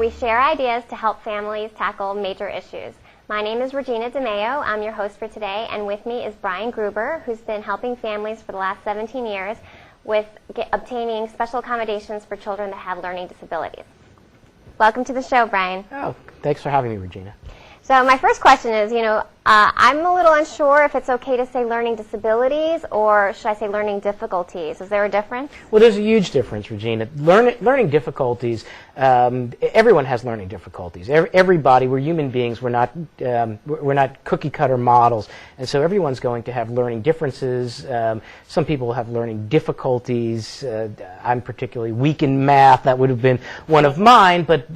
we share ideas to help families tackle major issues. My name is Regina DeMeo. I'm your host for today, and with me is Brian Gruber, who's been helping families for the last 17 years with obtaining special accommodations for children that have learning disabilities. Welcome to the show, Brian. Oh, thanks for having me, Regina. So my first question is, I'm a little unsure if it's okay to say learning disabilities or should I say learning difficulties. Is there a difference? Well, there's a huge difference, Regina. Learning difficulties, everyone has learning difficulties. Everybody, we're human beings, we're not cookie-cutter models, and so everyone's going to have learning differences. Some people have learning difficulties. I'm particularly weak in math. That would have been one of mine, but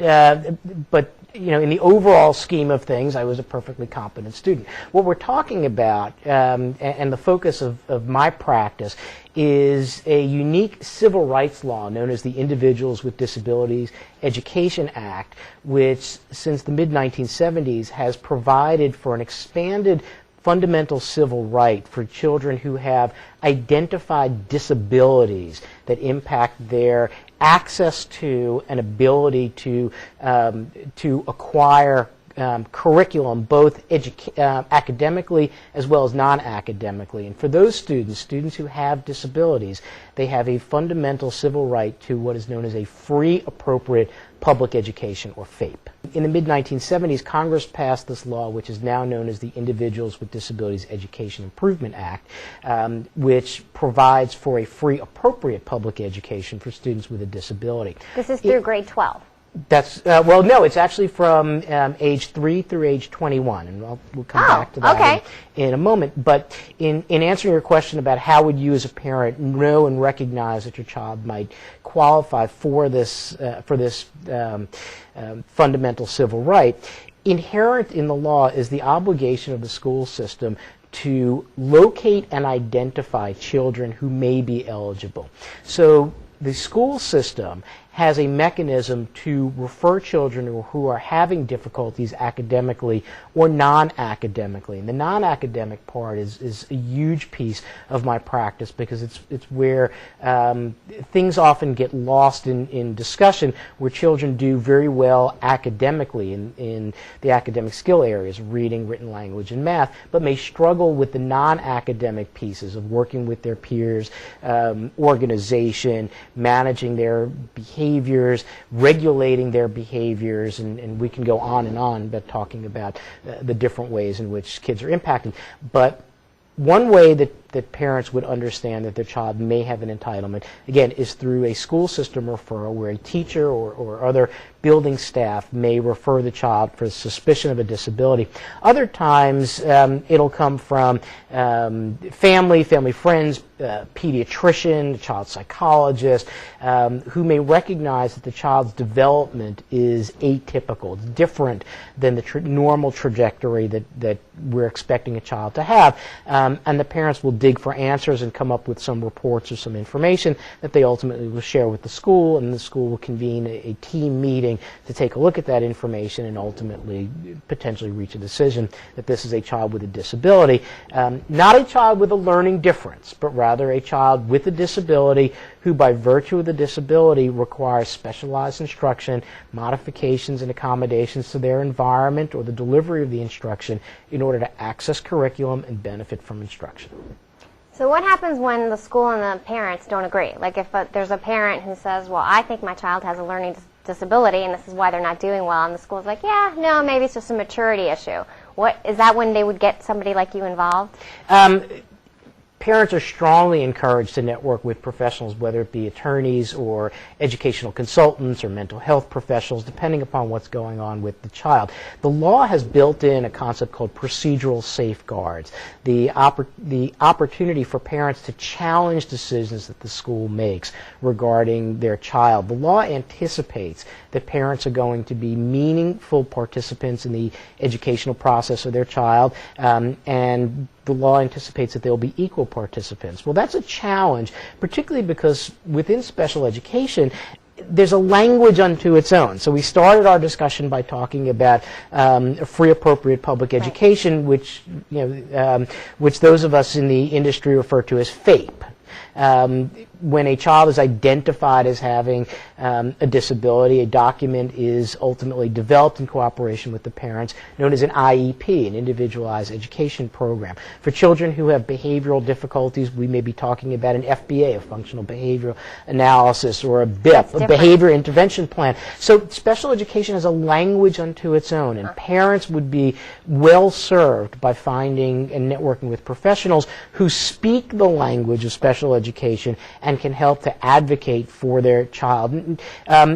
in the overall scheme of things, I was a perfectly competent student. What we're talking about, and the focus of my practice, is a unique civil rights law known as the Individuals with Disabilities Education Act, which since the mid-1970s has provided for an expanded fundamental civil right for children who have identified disabilities that impact their access to and ability to acquire curriculum, both academically as well as non-academically. And for those students who have disabilities, they have a fundamental civil right to what is known as a free, appropriate public education, or FAPE. In the mid-1970s, Congress passed this law, which is now known as the Individuals with Disabilities Education Improvement Act, which provides for a free, appropriate public education for students with a disability. This is through grade 12. That's well, no, it's actually from age 3 through age 21, and we'll come back to that in a moment. But in answering your question about how would you as a parent know and recognize that your child might qualify for this fundamental civil right, inherent in the law is the obligation of the school system to locate and identify children who may be eligible. So the school system has a mechanism to refer children who are having difficulties academically or non-academically. And the non-academic part is a huge piece of my practice because it's where things often get lost in discussion, where children do very well academically in the academic skill areas, reading, written language, and math, but may struggle with the non-academic pieces of working with their peers, organization, managing their behaviors, regulating their behaviors, and we can go on but talking about the different ways in which kids are impacted. But one way that parents would understand that their child may have an entitlement, again, is through a school system referral where a teacher or other building staff may refer the child for suspicion of a disability. Other times, it'll come from family friends, pediatrician, a child psychologist, who may recognize that the child's development is atypical. It's different than the normal trajectory that we're expecting a child to have. And the parents will dig for answers and come up with some reports or some information that they ultimately will share with the school, and the school will convene a team meeting to take a look at that information and ultimately potentially reach a decision that this is a child with a disability. Not a child with a learning difference, but rather a child with a disability who by virtue of the disability requires specialized instruction, modifications and accommodations to their environment or the delivery of the instruction in order to access curriculum and benefit from instruction. So what happens when the school and the parents don't agree? Like if there's a parent who says, well, I think my child has a learning disability and this is why they're not doing well, and the school's like, yeah, no, maybe it's just a maturity issue. What is that when they would get somebody like you involved? Parents are strongly encouraged to network with professionals, whether it be attorneys or educational consultants or mental health professionals, depending upon what's going on with the child. The law has built in a concept called procedural safeguards, the opportunity for parents to challenge decisions that the school makes regarding their child. The law anticipates that parents are going to be meaningful participants in the educational process of their child, and the law anticipates that they will be equal participants. Well, that's a challenge, particularly because within special education, there's a language unto its own. So we started our discussion by talking about free, appropriate public education, which those of us in the industry refer to as FAPE. when a child is identified as having a disability, a document is ultimately developed in cooperation with the parents, known as an IEP, an individualized education program. For children who have behavioral difficulties, we may be talking about an FBA, a functional behavioral analysis, or a BIP, a behavior intervention plan. So special education has a language unto its own, and parents would be well served by finding and networking with professionals who speak the language of special education and can help to advocate for their child. And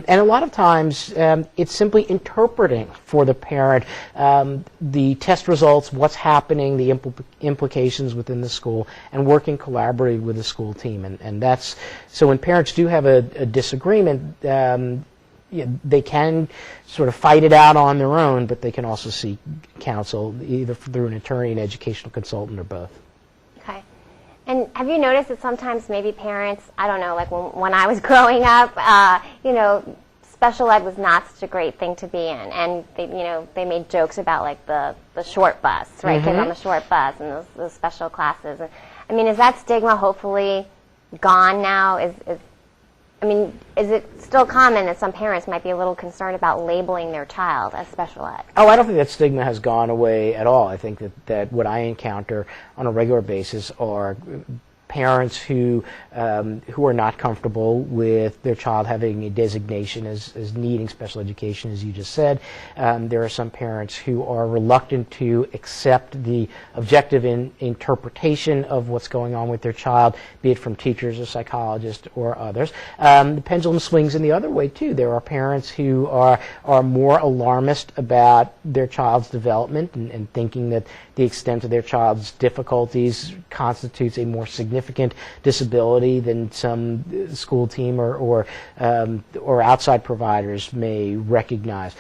a lot of times it's simply interpreting for the parent the test results, what's happening, the implications within the school, and working collaboratively with the school team. And that's, so when parents do have a disagreement, they can sort of fight it out on their own, but they can also seek counsel either through an attorney, an educational consultant, or both. Okay. And have you noticed that sometimes maybe parents, I don't know, like when I was growing up, special ed was not such a great thing to be in, and they made jokes about like the short bus, right? Kids on the short bus and those special classes. And, I mean, is that stigma hopefully gone now? Is it still common that some parents might be a little concerned about labeling their child as special ed? Oh, I don't think that stigma has gone away at all. I think that what I encounter on a regular basis are parents who are not comfortable with their child having a designation as needing special education, as you just said. There are some parents who are reluctant to accept the objective interpretation of what's going on with their child, be it from teachers or psychologists or others. The pendulum swings in the other way, too. There are parents who are more alarmist about their child's development and thinking that the extent of their child's difficulties constitutes a more significant disability than some school team or outside providers may recognize.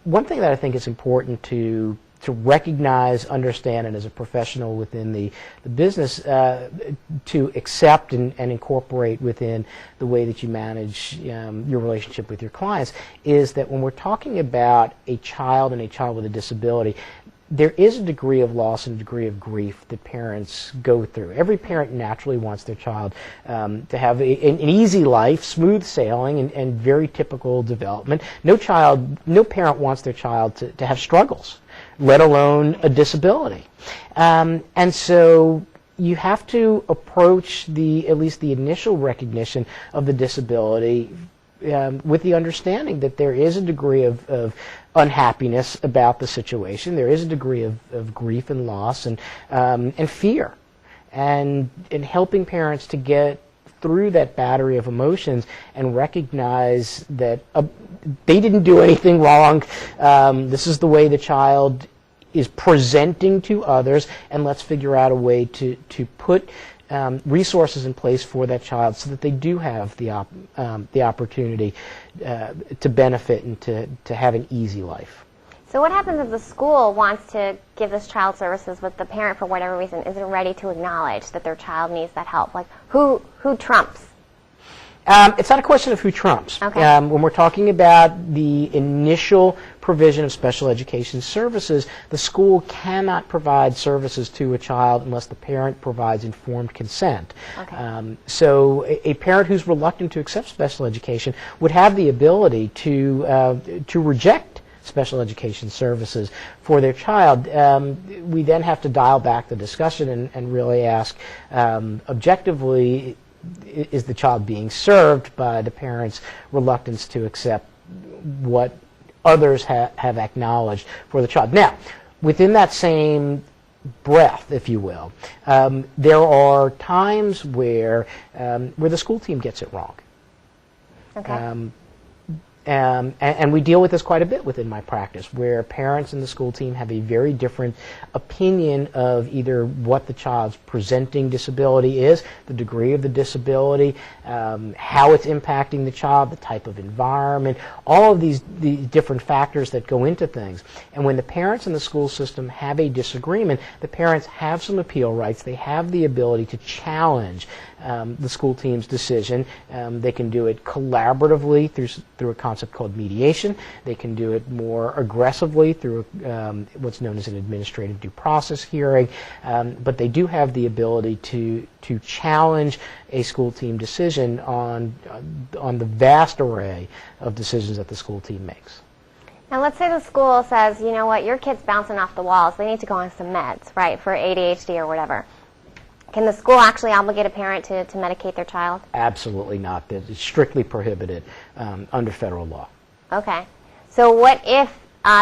One thing that I think is important to recognize, understand, and as a professional within the business, to accept and incorporate within the way that you manage your relationship with your clients, is that when we're talking about a child and a child with a disability, there is a degree of loss and a degree of grief that parents go through. Every parent naturally wants their child to have an easy life, smooth sailing, and very typical development. No parent wants their child to have struggles, let alone a disability. And so you have to approach at least the initial recognition of the disability with the understanding that there is a degree of unhappiness about the situation. There is a degree of grief and loss and fear. And in helping parents to get through that battery of emotions and recognize that they didn't do anything wrong. This is the way the child is presenting to others, and let's figure out a way to put resources in place for that child so that they do have the opportunity to benefit and to have an easy life. So what happens if the school wants to give this child services, but the parent, for whatever reason, isn't ready to acknowledge that their child needs that help? Like, who trumps? It's not a question of who trumps. Okay. When we're talking about the initial provision of special education services, the school cannot provide services to a child unless the parent provides informed consent. Okay. So a parent who's reluctant to accept special education would have the ability to reject special education services for their child. We then have to dial back the discussion and really ask objectively, is the child being served by the parent's reluctance to accept what others have acknowledged for the child? Now, within that same breath, if you will, there are times where the school team gets it wrong. Okay. And we deal with this quite a bit within my practice, where parents and the school team have a very different opinion of either what the child's presenting disability is, the degree of the disability, how it's impacting the child, the type of environment, all of these different factors that go into things. And when the parents and the school system have a disagreement, the parents have some appeal rights. They have the ability to challenge the school team's decision. They can do it collaboratively through a concept called mediation. They can do it more aggressively through what's known as an administrative due process hearing. But they do have the ability to challenge a school team decision on the vast array of decisions that the school team makes. Now let's say the school says, you know what, your kid's bouncing off the walls. They need to go on some meds, right, for ADHD or whatever. Can the school actually obligate a parent to medicate their child? Absolutely not. It's strictly prohibited under federal law. Okay. So what if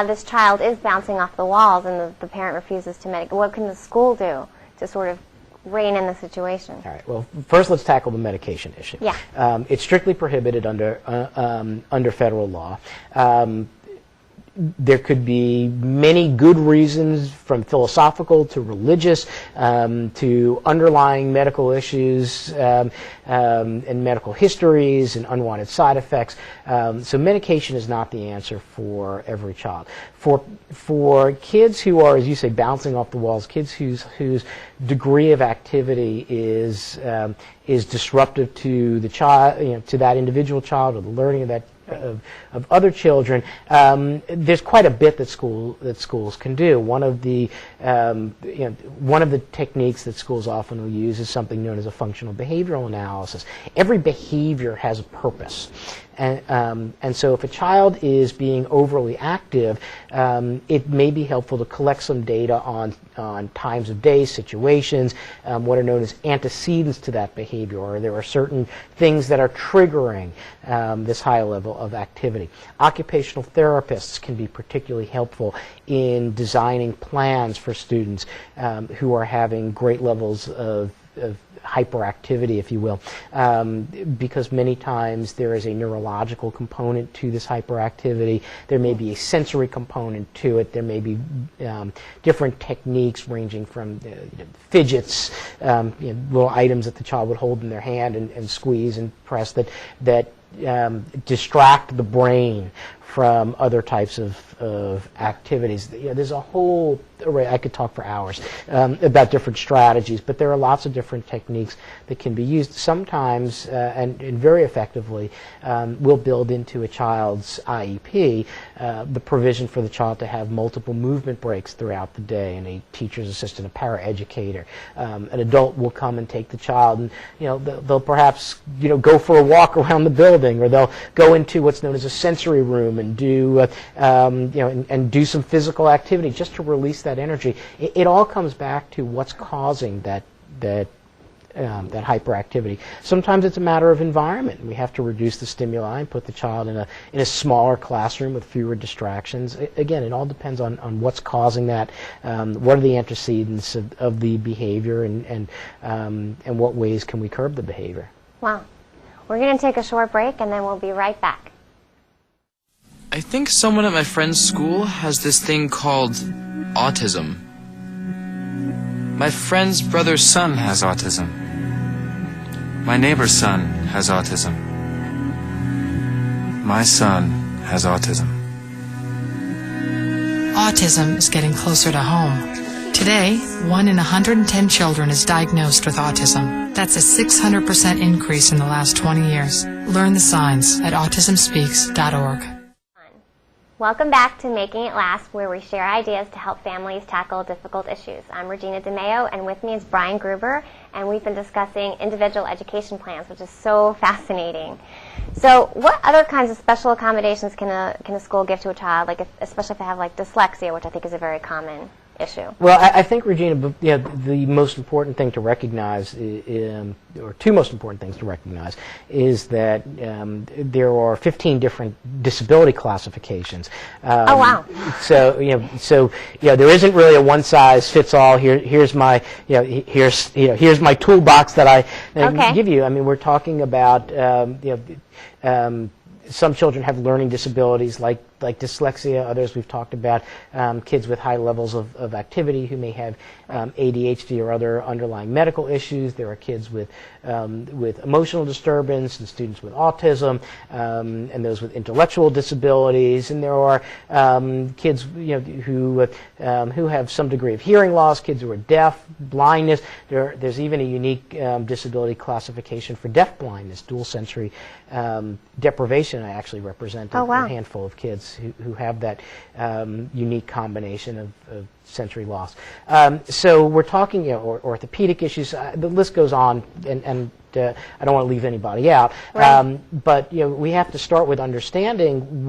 this child is bouncing off the walls and the parent refuses to medicate? What can the school do to sort of rein in the situation? All right. Well, first let's tackle the medication issue. Yeah. It's strictly prohibited under federal law. There could be many good reasons, from philosophical to religious to underlying medical issues and medical histories and unwanted side effects. So medication is not the answer for every child. For kids who are, as you say, bouncing off the walls, kids whose degree of activity is disruptive to the child, to that individual child, or the learning of that of other children, there's quite a bit that schools can do. One of the techniques that schools often will use is something known as a functional behavioral analysis. Every behavior has a purpose. And so if a child is being overly active, it may be helpful to collect some data on times of day, situations, what are known as antecedents to that behavior, or there are certain things that are triggering this high level of activity. Occupational therapists can be particularly helpful in designing plans for students who are having great levels of hyperactivity, if you will, because many times there is a neurological component to this hyperactivity. There may be a sensory component to it. There may be different techniques ranging from fidgets, little items that the child would hold in their hand and squeeze and press that distract the brain from other types of activities. There's a whole array. I could talk for hours about different strategies, but there are lots of different techniques that can be used. Sometimes, and very effectively, will build into a child's IEP the provision for the child to have multiple movement breaks throughout the day, and a teacher's assistant, a paraeducator. An adult will come and take the child, and they'll perhaps go for a walk around the building, or they'll go into what's known as a sensory room and do and do some physical activity just to release that energy. It all comes back to what's causing that hyperactivity. Sometimes it's a matter of environment. We have to reduce the stimuli and put the child in a smaller classroom with fewer distractions. Again, it all depends on what's causing that. What are the antecedents of the behavior, and what ways can we curb the behavior? Wow. We're going to take a short break, and then we'll be right back. I think someone at my friend's school has this thing called autism. My friend's brother's son has autism. My neighbor's son has autism. My son has autism. Autism is getting closer to home. Today, 1 in 110 children is diagnosed with autism. That's a 600% increase in the last 20 years. Learn the signs at autismspeaks.org. Welcome back to Making It Last, where we share ideas to help families tackle difficult issues. I'm Regina DeMeo, and with me is Brian Gruber, and we've been discussing individual education plans, which is so fascinating. So what other kinds of special accommodations can a school give to a child, especially if they have dyslexia, which I think is a very common issue? Well, I think, Regina, the most important thing to recognize, or two most important things to recognize, is that there are 15 different disability classifications. Oh, wow! So there isn't really a one-size-fits-all. Here's my my toolbox that I give you. I mean, we're talking about some children have learning disabilities like like dyslexia. Others we've talked about kids with high levels of activity who may have ADHD or other underlying medical issues. There are kids with emotional disturbance and students with autism and those with intellectual disabilities. And there are kids who have some degree of hearing loss, kids who are deaf, blindness. There's even a unique disability classification for deaf blindness, dual sensory deprivation. I actually represent a handful of kids who have that unique combination of sensory loss. So we're talking, orthopedic issues. The list goes on, and I don't want to leave anybody out. Right. But we have to start with understanding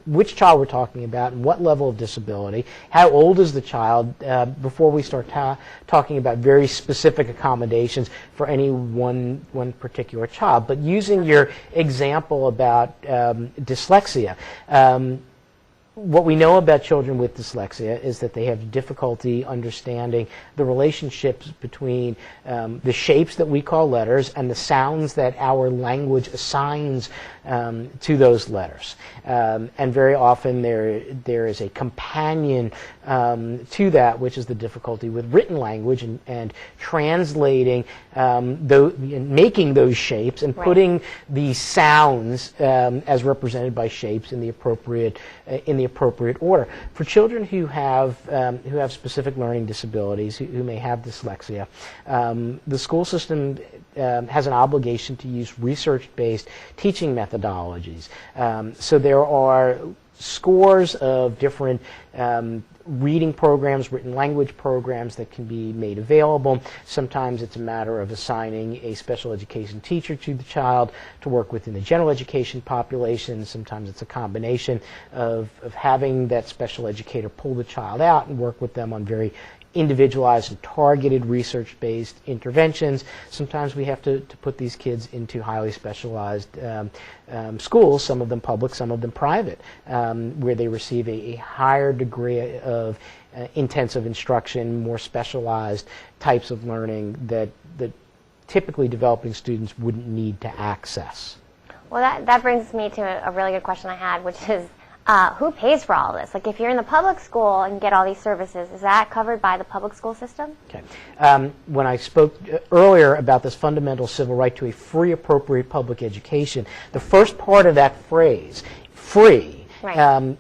which child we're talking about and what level of disability, how old is the child, before we start talking about very specific accommodations for any one particular child. But using your example about dyslexia, what we know about children with dyslexia is that they have difficulty understanding the relationships between the shapes that we call letters and the sounds that our language assigns to those letters. And very often there is a companion to that, which is the difficulty with written language and translating, making those shapes and putting the sounds as represented by shapes in the appropriate order. For children who have specific learning disabilities, who may have dyslexia, the school system has an obligation to use research-based teaching methodologies. So there are scores of different reading programs, written language programs that can be made available. Sometimes it's a matter of assigning a special education teacher to the child to work within the general education population. Sometimes it's a combination of having that special educator pull the child out and work with them on very individualized and targeted research-based interventions. Sometimes we have to put these kids into highly specialized schools, some of them public, some of them private, where they receive a higher degree of intensive instruction, more specialized types of learning that typically developing students wouldn't need to access. Well, that brings me to a really good question I had, which is, who pays for all this? Like, if you're in the public school and get all these services, is that covered by the public school system? Okay. When I spoke earlier about this fundamental civil right to a free, appropriate public education, the first part of that phrase, free,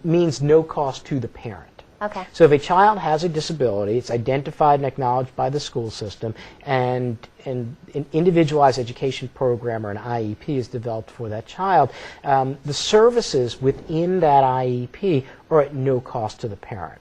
means no cost to the parent. Okay. So if a child has a disability, it's identified and acknowledged by the school system, and an individualized education program or an IEP is developed for that child, the services within that IEP are at no cost to the parent.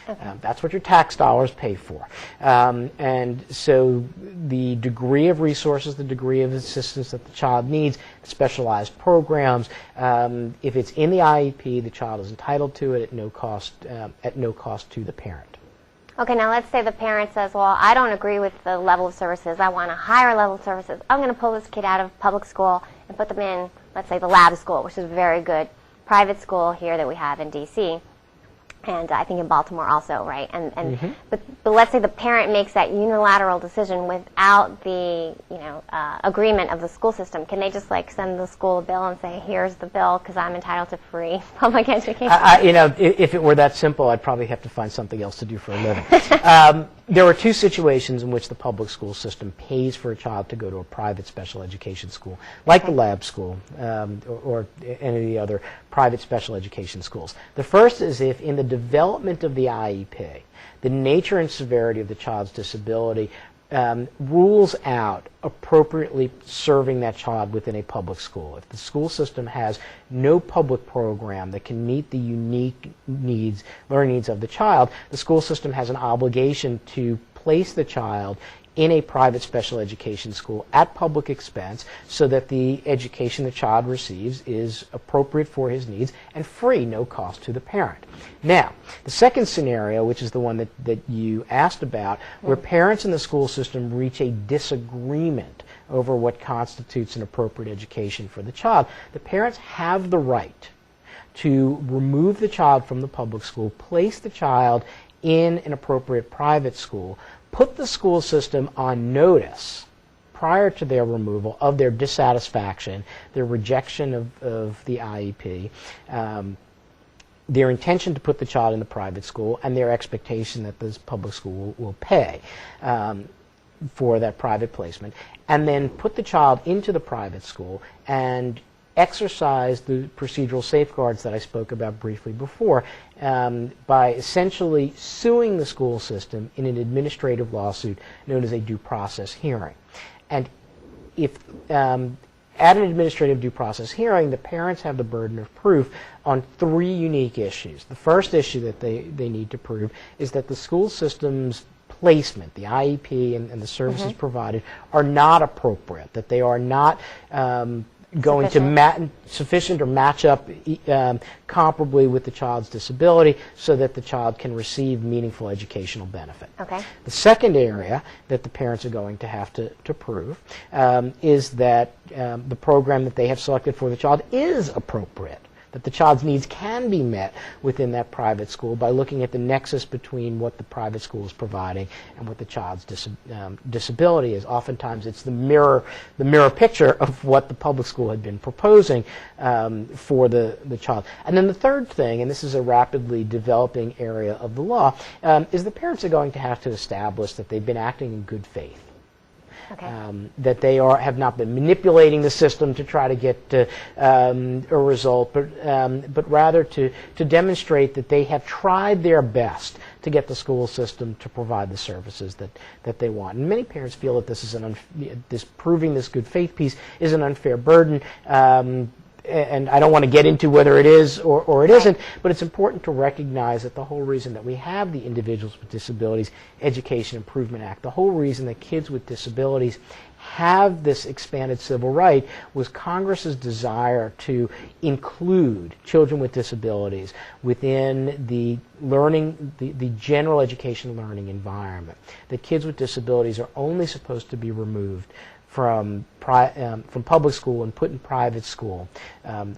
Okay. That's what your tax dollars pay for. And so the degree of resources, the degree of assistance that the child needs, specialized programs, if it's in the IEP, the child is entitled to it at no cost to the parent. Okay, now let's say the parent says, well, I don't agree with the level of services. I want a higher level of services. I'm going to pull this kid out of public school and put them in, let's say, the lab school, which is a very good private school here that we have in D.C., and I think in Baltimore also, right? But let's say the parent makes that unilateral decision without the agreement of the school system. Can they just send the school a bill and say, here's the bill because I'm entitled to free public education? If it were that simple, I'd probably have to find something else to do for a living. There are two situations in which the public school system pays for a child to go to a private special education school, like the lab school or any of the other private special education schools. The first is if in the development of the IEP, the nature and severity of the child's disability rules out appropriately serving that child within a public school. If the school system has no public program that can meet the unique needs, learning needs of the child, the school system has an obligation to place the child in a private special education school at public expense so that the education the child receives is appropriate for his needs and free, no cost to the parent. Now, the second scenario, which is the one that you asked about, where parents in the school system reach a disagreement over what constitutes an appropriate education for the child, the parents have the right to remove the child from the public school, place the child in an appropriate private school, put the school system on notice prior to their removal of their dissatisfaction, their rejection of the IEP, their intention to put the child in the private school, and their expectation that this public school will pay for that private placement, and then put the child into the private school and exercise the procedural safeguards that I spoke about briefly before by essentially suing the school system in an administrative lawsuit known as a due process hearing. And if at an administrative due process hearing, the parents have the burden of proof on 3 unique issues. The first issue that they need to prove is that the school system's placement, the IEP and the services provided, are not appropriate, that they are not going to sufficient or match up comparably with the child's disability so that the child can receive meaningful educational benefit. Okay. The second area that the parents are going to have to prove is that the program that they have selected for the child is appropriate, that the child's needs can be met within that private school by looking at the nexus between what the private school is providing and what the child's disability is. Oftentimes it's the mirror picture of what the public school had been proposing for the child. And then the third thing, and this is a rapidly developing area of the law, is the parents are going to have to establish that they've been acting in good faith. Okay. That they have not been manipulating the system to try to get a result, but rather to demonstrate that they have tried their best to get the school system to provide the services that they want. And many parents feel that this is proving this good faith piece is an unfair burden. And I don't want to get into whether it is or it isn't, but it's important to recognize that the whole reason that we have the Individuals with Disabilities Education Improvement Act, the whole reason that kids with disabilities have this expanded civil right was Congress's desire to include children with disabilities within the learning, the general education learning environment. That kids with disabilities are only supposed to be removed from public school and put in private school,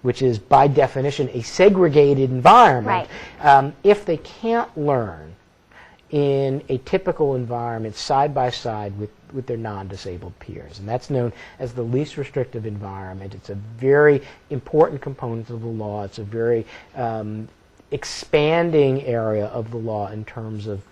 which is by definition a segregated environment, if they can't learn in a typical environment side by side with their non-disabled peers. And that's known as the least restrictive environment. It's a very important component of the law. It's a very expanding area of the law in terms of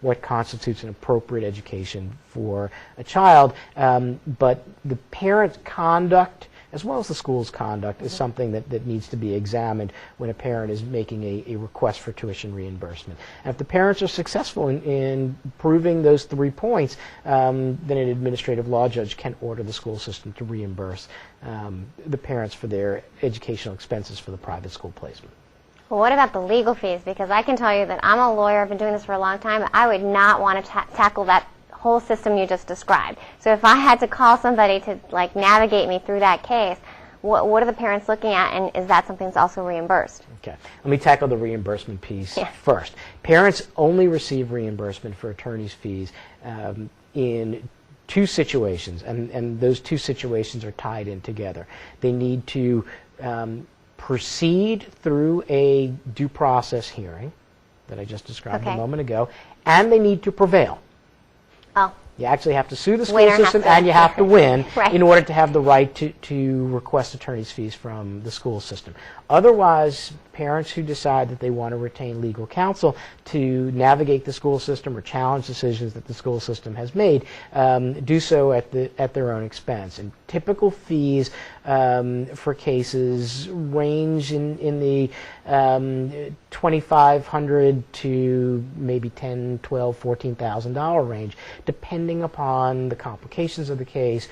what constitutes an appropriate education for a child. But the parent's conduct, as well as the school's conduct, is something that needs to be examined when a parent is making a request for tuition reimbursement. And if the parents are successful in proving those 3 points, then an administrative law judge can order the school system to reimburse the parents for their educational expenses for the private school placement. Well, what about the legal fees? Because I can tell you that I'm a lawyer, I've been doing this for a long time. I would not want to tackle that whole system you just described. So if I had to call somebody to navigate me through that case, what are the parents looking at, and is that something that's also reimbursed? Okay. Let me tackle the reimbursement piece first. Parents only receive reimbursement for attorney's fees in 2 situations, and those 2 situations are tied in together. They need to proceed through a due process hearing that I just described a moment ago, and they need to prevail. Oh. You actually have to sue the school system and you have to win in order to have the right to request attorney's fees from the school system. Otherwise, parents who decide that they want to retain legal counsel to navigate the school system or challenge decisions that the school system has made do so at their own expense. And typical fees for cases range in the $2,500 to maybe $10,000, $12,000, $14,000 range, depending upon the complications of the case,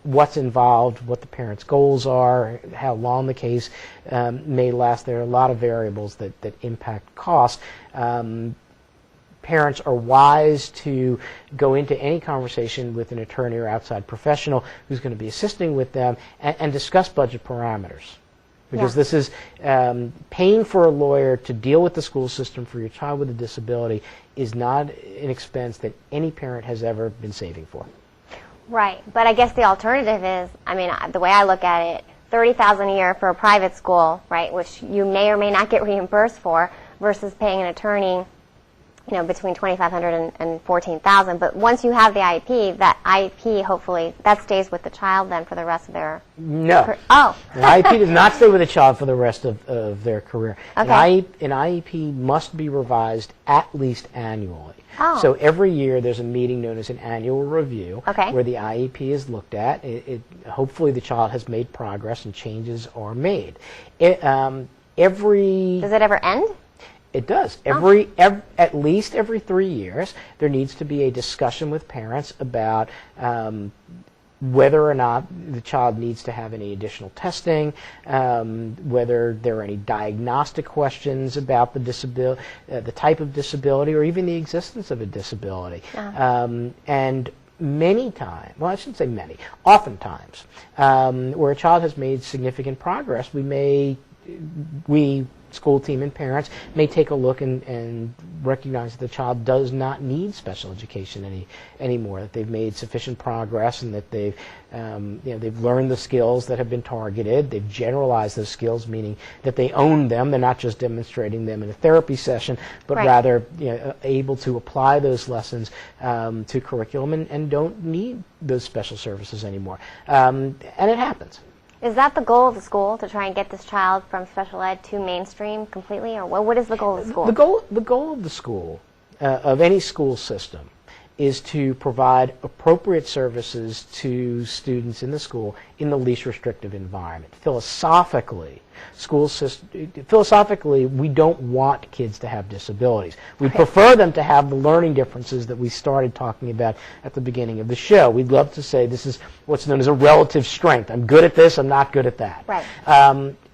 what's involved, what the parents' goals are, how long the case may last. There are a lot of variables that impact cost. Parents are wise to go into any conversation with an attorney or outside professional who's going to be assisting with them and discuss budget parameters. Because this is paying for a lawyer to deal with the school system for your child with a disability is not an expense that any parent has ever been saving for. Right, but I guess the alternative is, the way I look at it, $30,000 a year for a private school, right, which you may or may not get reimbursed for, versus paying an attorney between 2,500 and 14,000. But once you have the IEP, that IEP hopefully that stays with the child then for the rest of their No. Oh. An IEP does not stay with a child for the rest of their career. Okay. An IEP must be revised at least annually. Oh. So every year there's a meeting known as an annual review Okay. where the IEP is looked at. Hopefully the child has made progress and changes are made. Does it ever end? It does. At least every 3 years, there needs to be a discussion with parents about whether or not the child needs to have any additional testing, whether there are any diagnostic questions about the type of disability, or even the existence of a disability. And many times, well, I shouldn't say many, oftentimes, where a child has made significant progress, we school team and parents may take a look and recognize that the child does not need special education anymore, that they've made sufficient progress and that they've learned the skills that have been targeted, they've generalized those skills, meaning that they own them, they're not just demonstrating them in a therapy session, but Right. rather able to apply those lessons to curriculum and don't need those special services anymore. And it happens. Is that the goal of the school, to try and get this child from special ed to mainstream completely, or what is the goal of the school? The goal of the school, of any school system, is to provide appropriate services to students in the school in the least restrictive environment. Philosophically, we don't want kids to have disabilities. We prefer them to have the learning differences that we started talking about at the beginning of the show. We'd love to say this is what's known as a relative strength. I'm good at this, I'm not good at that. Right.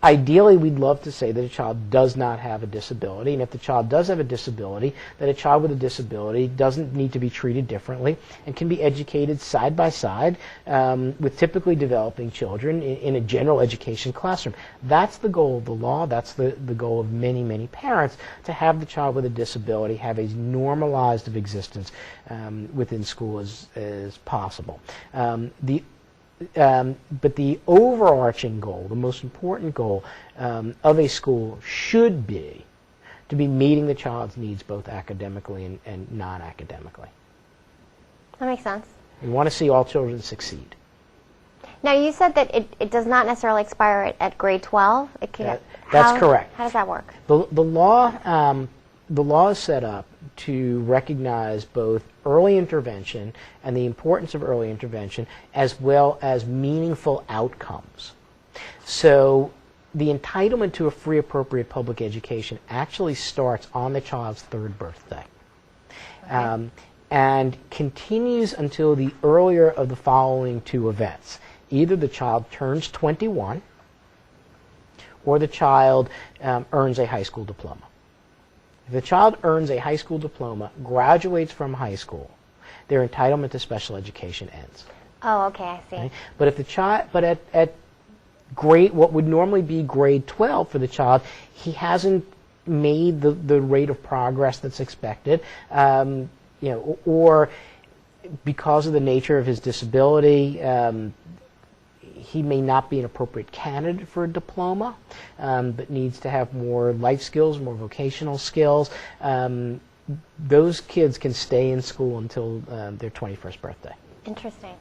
Ideally, we'd love to say that a child does not have a disability, and if the child does have a disability, that a child with a disability doesn't need to be treated differently and can be educated side by side with typically developing children in a general education classroom. That's the goal of the law. That's the goal of many, many parents, to have the child with a disability have as normalized of existence within school as possible. But the overarching goal, the most important goal of a school should be to be meeting the child's needs both academically and non-academically. That makes sense. We want to see all children succeed. Now, you said that it does not necessarily expire at grade 12. It can, That's correct. How does that work? The law is set up to recognize both early intervention and the importance of early intervention, as well as meaningful outcomes. So the entitlement to a free, appropriate public education actually starts on the child's 3rd birthday. Okay. And continues until the earlier of the following 2 events. Either the child turns 21 or the child earns a high school diploma. If the child earns a high school diploma, graduates from high school, their entitlement to special education ends. Oh, okay, I see. Okay? But if the child, at grade, what would normally be grade 12 for the child, he hasn't made the rate of progress that's expected, or because of the nature of his disability, he may not be an appropriate candidate for a diploma, but needs to have more life skills, more vocational skills. Those kids can stay in school until their 21st birthday. Interesting.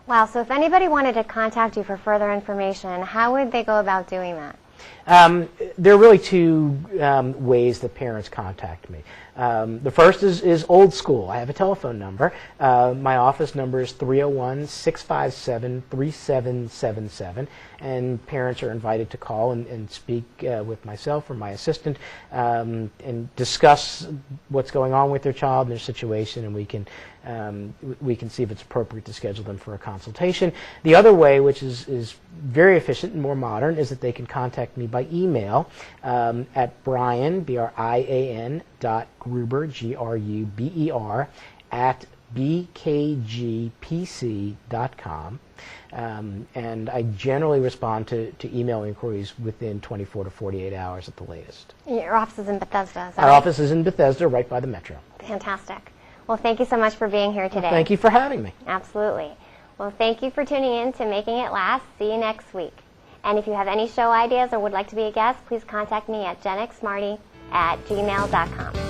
Wow, so if anybody wanted to contact you for further information, how would they go about doing that? There are really 2 ways that parents contact me. The first is old school. I have a telephone number. My office number is 301-657-3777, and parents are invited to call and speak with myself or my assistant and discuss what's going on with their child and their situation, and we can see if it's appropriate to schedule them for a consultation. The other way, which is very efficient and more modern, is that they can contact me by email at Brian, B-R-I-A-N, .Gruber, G-R-U-B-E-R, at bkgpc.com. And I generally respond to email inquiries within 24 to 48 hours at the latest. Your office is in Bethesda, is that Our right? office is in Bethesda, right by the Metro. Fantastic. Well, thank you so much for being here today. Well, thank you for having me. Absolutely. Well, thank you for tuning in to Making It Last. See you next week. And if you have any show ideas or would like to be a guest, please contact me at genxmarty@gmail.com.